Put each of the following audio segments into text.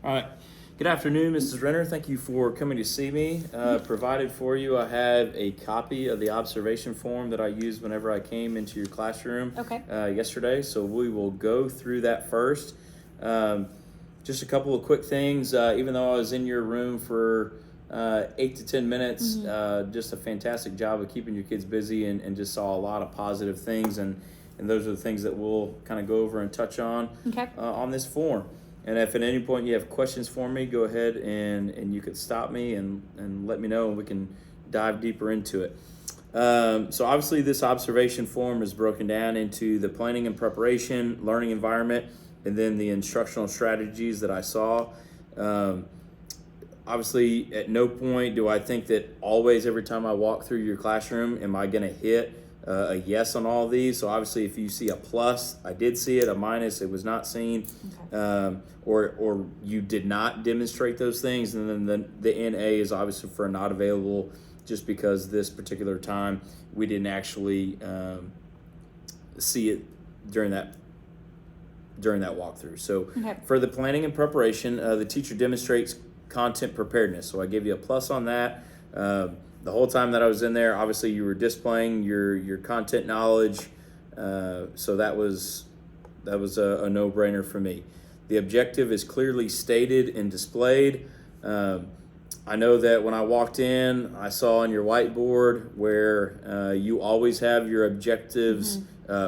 All right. Good afternoon, Mrs. Renner. Thank you for coming to see me. Provided for you, I have a copy of the observation form that I used whenever I came into your classroom Okay. yesterday. So we will go through that first. Just a couple of quick things. Even though I was in your room for 8 to 10 minutes, just a fantastic job of keeping your kids busy and just saw a lot of positive things. And those are the things that we'll kind of go over and touch on Okay. on this form. And if at any point you have questions for me, go ahead and you could stop me and let me know, and we can dive deeper into it. So obviously this observation form is broken down into the planning and preparation, learning environment, and then the instructional strategies that I saw. Obviously, at no point do I think that always every time I walk through your classroom am I going to hit a yes on all of these. So obviously if you see a plus, I did see it, a minus, it was not seen. Okay. Or you did not demonstrate those things, and then the NA is obviously for not available, just because this particular time we didn't actually see it during that walkthrough. So Okay. for the planning and preparation, the teacher demonstrates content preparedness. So I give you a plus on that. The whole time that I was in there, obviously you were displaying your content knowledge. So that was a no-brainer for me. The objective is clearly stated and displayed. I know that when I walked in, I saw on your whiteboard where you always have your objectives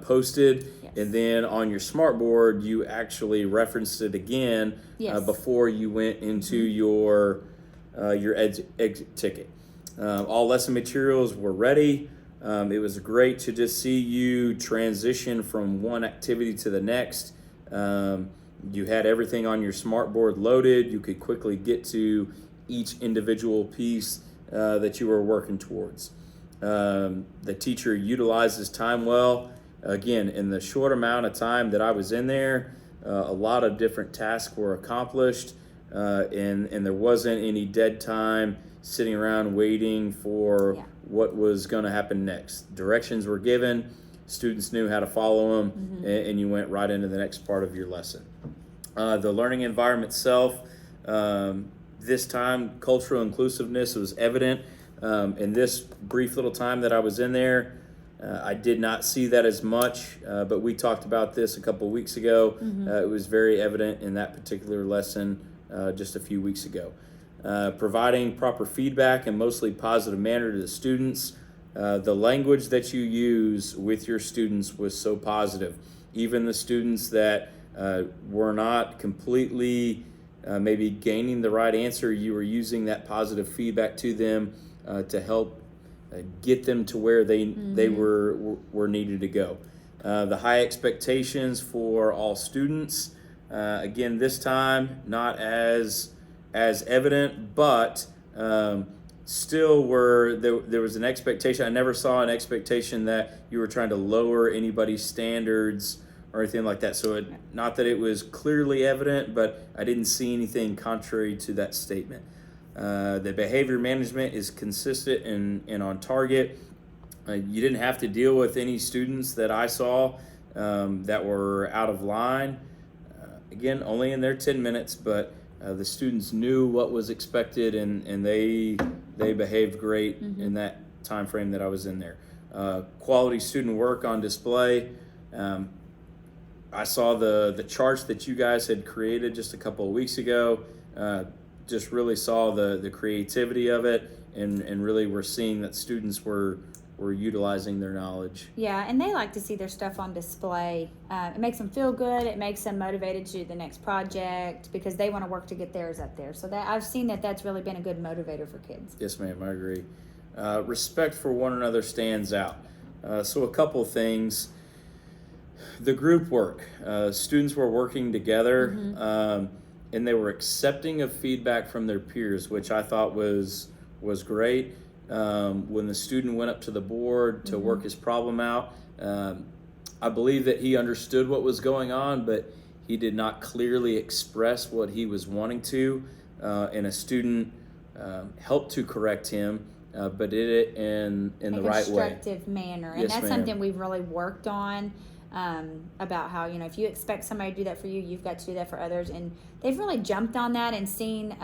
posted. Yes. And then on your smartboard, you actually referenced it again Yes. before you went into your exit ticket. All lesson materials were ready. It was great to just see you transition from one activity to the next. You had everything on your smartboard loaded. You could quickly get to each individual piece that you were working towards. The teacher utilizes time well. Again, in the short amount of time that I was in there, a lot of different tasks were accomplished, and there wasn't any dead time sitting around waiting for what was going to happen next. Directions were given, students knew how to follow them, and you went right into the next part of your lesson. The learning environment itself, this time cultural inclusiveness was evident. In this brief little time that I was in there, I did not see that as much, but we talked about this a couple weeks ago. It was very evident in that particular lesson just a few weeks ago. Providing proper feedback in mostly positive manner to the students. The language that you use with your students was so positive. Even the students that were not completely maybe gaining the right answer, you were using that positive feedback to them to help get them to where they were needed to go. The high expectations for all students. Again, this time not as evident, but still there was an expectation. I never saw an expectation that you were trying to lower anybody's standards or anything like that. So not that it was clearly evident, but I didn't see anything contrary to that statement. The behavior management is consistent and on target. You didn't have to deal with any students that I saw that were out of line. Again, only in their 10 minutes, but the students knew what was expected, and they behaved great in that time frame that I was in there. Quality student work on display. I saw the charts that you guys had created just a couple of weeks ago. Just really saw the creativity of it, and really we're seeing that students were utilizing their knowledge. Yeah, and they like to see their stuff on display. It makes them feel good. It makes them motivated to do the next project because they want to work to get theirs up there. So that I've seen that's really been a good motivator for kids. Yes, ma'am, I agree. Respect for one another stands out. So a couple of things. The group work. Students were working together, and they were accepting of feedback from their peers, which I thought was great. When the student went up to the board to work his problem out, I believe that he understood what was going on, but he did not clearly express what he was wanting to, and a student helped to correct him, but did it in the right way. Constructive manner, and Yes, that's ma'am. something we've really worked on. about how, if you expect somebody to do that for you, you've got to do that for others. And they've really jumped on that and seen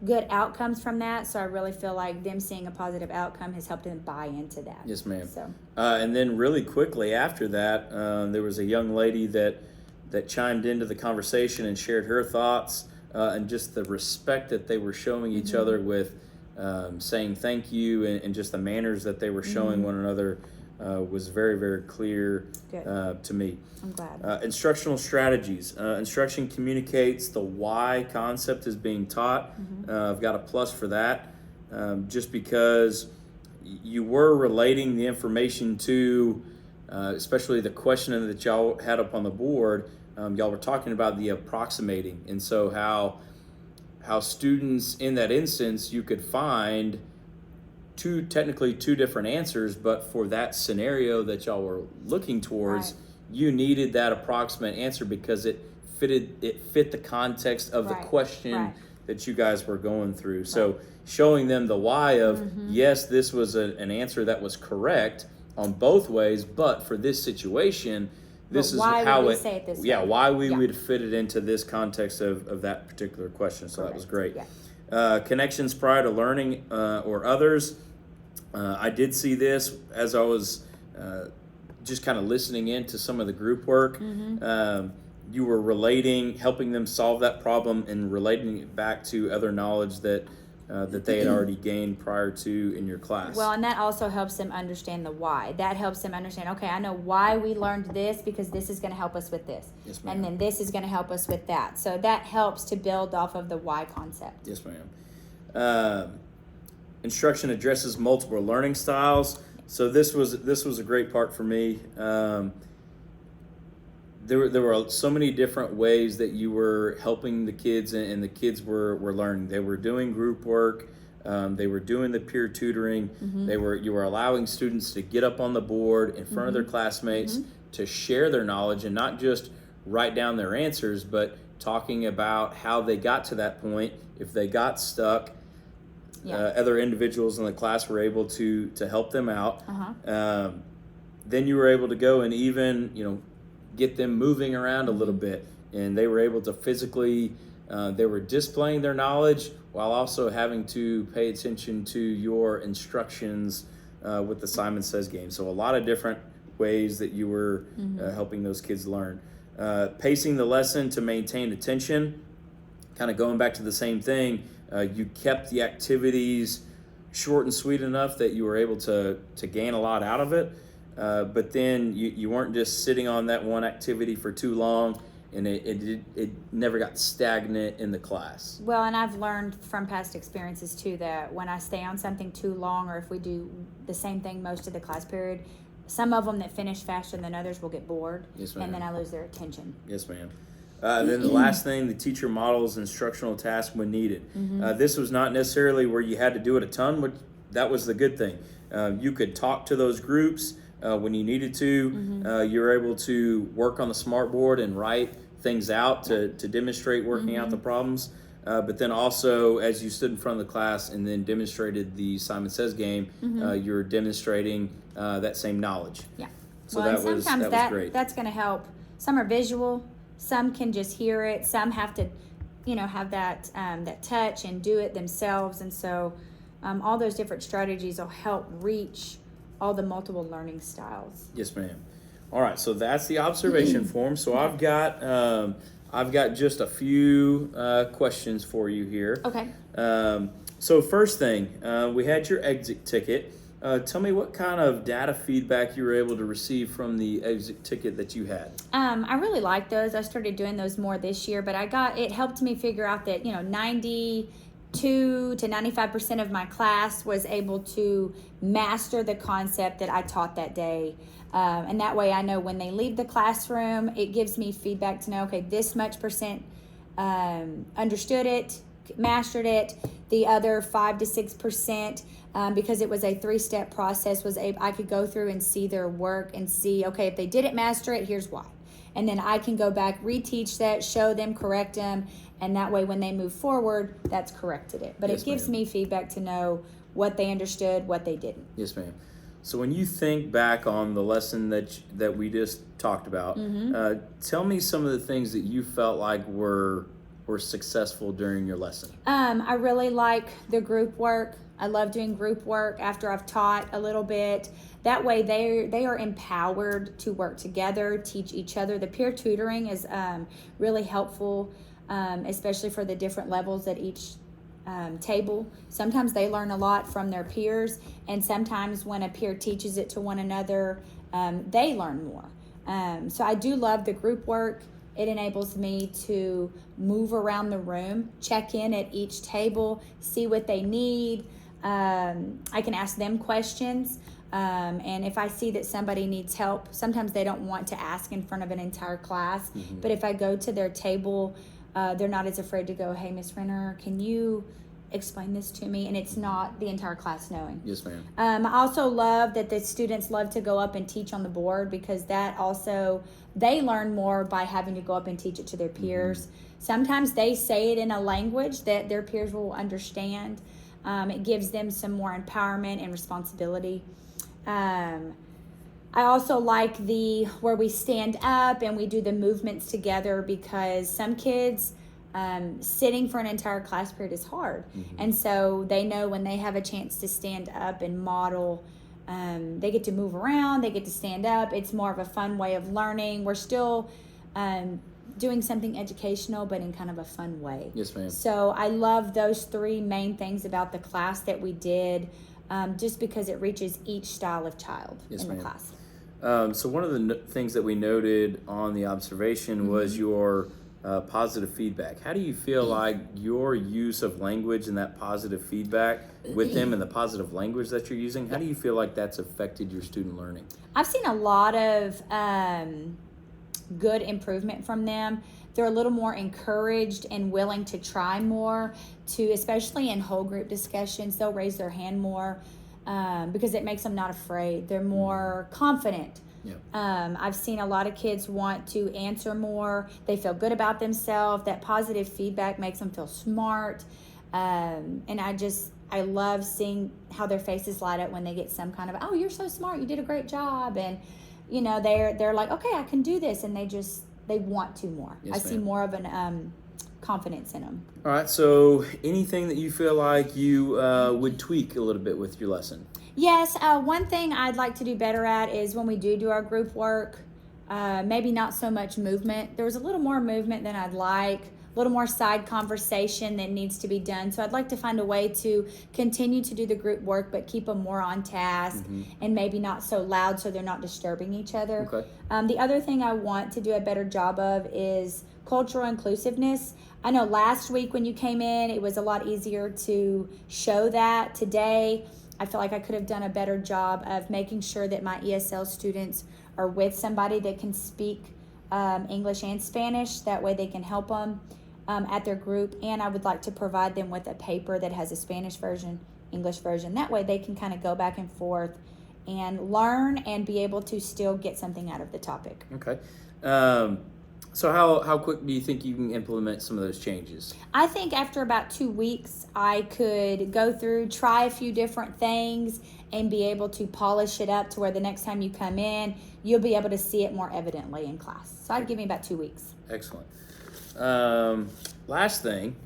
good outcomes from that. So I really feel like them seeing a positive outcome has helped them buy into that. Yes, ma'am. So, and then really quickly after that, there was a young lady that chimed into the conversation and shared her thoughts and just the respect that they were showing each other with saying thank you and just the manners that they were showing one another was very, very clear to me. I'm glad. Instructional strategies. Instruction communicates the why concept is being taught. I've got a plus for that just because you were relating the information to, especially the question that y'all had up on the board. Y'all were talking about the approximating, and so how students in that instance, you could find technically two different answers, but for that scenario that y'all were looking towards, Right. you needed that approximate answer because it fit the context of the Right. question Right. that you guys were going through. So showing them the why of yes, this was an answer that was correct on both ways, but for this situation, this But is why how would we say it this way? why we Yeah. would fit it into this context of that particular question. So that was great. Yeah. Connections prior to learning or others. I did see this as I was just kind of listening into some of the group work. You were helping them solve that problem and relating it back to other knowledge that they had already gained prior to in your class. Well, and that also helps them understand the why. That helps them understand, okay, I know why we learned this because this is going to help us with this. Yes, ma'am. And then this is going to help us with that. So that helps to build off of the why concept. Yes, ma'am. Instruction addresses multiple learning styles. So this was a great part for me. There were so many different ways that you were helping the kids, and the kids were learning. They were doing group work. They were doing the peer tutoring. You were allowing students to get up on the board in front of their classmates to share their knowledge and not just write down their answers, but talking about how they got to that point. If they got stuck, other individuals in the class were able to help them out. Then you were able to go and even get them moving around a little bit, and they were able to physically they were displaying their knowledge while also having to pay attention to your instructions with the Simon Says game. So a lot of different ways that you were helping those kids learn. Pacing the lesson to maintain attention, kind of going back to the same thing. You kept the activities short and sweet enough that you were able to gain a lot out of it. But then you weren't just sitting on that one activity for too long, and it never got stagnant in the class. Well, and I've learned from past experiences too that when I stay on something too long, or if we do the same thing most of the class period, some of them that finish faster than others will get bored, Yes, ma'am. and then I lose their attention. Yes, ma'am. Then the last thing, the teacher models instructional tasks when needed. This was not necessarily where you had to do it a ton, but that was the good thing. You could talk to those groups when you needed to. You were able to work on the smart board and write things out to demonstrate working out the problems. But then also, as you stood in front of the class and then demonstrated the Simon Says game, you were demonstrating that same knowledge. Yeah. So well, that and was sometimes great. That's going to help. Some are visual. Some can just hear it. Some have to, have that that touch and do it themselves. And so, all those different strategies will help reach all the multiple learning styles. Yes, ma'am. All right, so that's the observation form. So I've got just a few questions for you here. Okay. So first thing, we had your exit ticket. Tell me what kind of data feedback you were able to receive from the exit ticket that you had. I really like those. I started doing those more this year, but it helped me figure out that 92 to 95% of my class was able to master the concept that I taught that day. And that way I know when they leave the classroom, it gives me feedback to know, okay, this much percent understood it, mastered it. The other 5 to 6%, because it was a 3-step process, I could go through and see their work and see, okay, if they didn't master it, here's why. And then I can go back, reteach that, show them, correct them, and that way when they move forward, that's corrected it. But Yes, it gives ma'am. me feedback to know what they understood, what they didn't. Yes, ma'am. So when you think back on the lesson that we just talked about, tell me some of the things that you felt like were successful during your lesson. I really like the group work. I love doing group work after I've taught a little bit. That way they are empowered to work together, teach each other. The peer tutoring is really helpful, especially for the different levels at each table. Sometimes they learn a lot from their peers, and sometimes when a peer teaches it to one another, they learn more. So I do love the group work. It enables me to move around the room, check in at each table, see what they need. I can ask them questions. And if I see that somebody needs help, sometimes they don't want to ask in front of an entire class. But if I go to their table, they're not as afraid to go, hey, Miss Renner, can you explain this to me? And it's not the entire class knowing. Yes, ma'am. I also love that the students love to go up and teach on the board, because that also, they learn more by having to go up and teach it to their peers. Sometimes they say it in a language that their peers will understand. It gives them some more empowerment and responsibility. I also like where we stand up and we do the movements together, because some kids, sitting for an entire class period is hard. And so they know when they have a chance to stand up and model, they get to move around, they get to stand up. It's more of a fun way of learning. We're still doing something educational, but in kind of a fun way. Yes, ma'am. So I love those three main things about the class that we did, just because it reaches each style of child in the class. So one of the things that we noted on the observation was your positive feedback. How do you feel like your use of language and that positive feedback with them and the positive language that you're using, how do you feel like that's affected your student learning? I've seen a lot of good improvement from them. They're a little more encouraged and willing to try more, especially in whole group discussions. They'll raise their hand more because it makes them not afraid. They're more confident. Yep. I've seen a lot of kids want to answer more. They feel good about themselves. That positive feedback makes them feel smart. And I love seeing how their faces light up when they get some kind of, oh, you're so smart, you did a great job. And, you know, they're like, okay, I can do this. And they want to more. Yes, I see ma'am. more of an confidence in them. All right, so anything that you feel like you would tweak a little bit with your lesson? Yes, one thing I'd like to do better at is when we do our group work, maybe not so much movement. There was a little more movement than I'd like, a little more side conversation that needs to be done. So I'd like to find a way to continue to do the group work, but keep them more on task and maybe not so loud so they're not disturbing each other. Okay. The other thing I want to do a better job of is cultural inclusiveness. I know last week when you came in, it was a lot easier to show that. Today, I feel like I could have done a better job of making sure that my ESL students are with somebody that can speak English and Spanish. That way they can help them at their group. And I would like to provide them with a paper that has a Spanish version, English version. That way they can kind of go back and forth and learn and be able to still get something out of the topic. Okay. So how quick do you think you can implement some of those changes? I think after about 2 weeks, I could go through, try a few different things, and be able to polish it up to where the next time you come in, you'll be able to see it more evidently in class. So I'd give me about 2 weeks. Excellent. Last thing,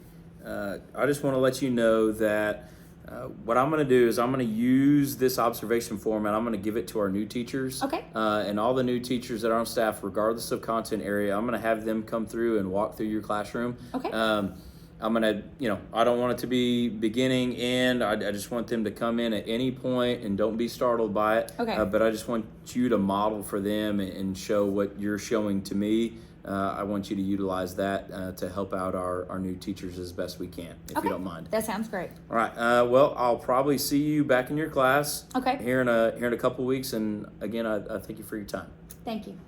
I just want to let you know that what I'm going to do is I'm going to use this observation form and I'm going to give it to our new teachers. Okay. And all the new teachers that are on staff, regardless of content area, I'm going to have them come through and walk through your classroom. Okay. I'm going to, I don't want it to be beginning, end. I just want them to come in at any point and don't be startled by it. Okay. But I just want you to model for them and show what you're showing to me. I want you to utilize that to help out our new teachers as best we can, if you don't mind. That sounds great. All right. Well, I'll probably see you back in your class Okay. here in a couple weeks. And again, I thank you for your time. Thank you.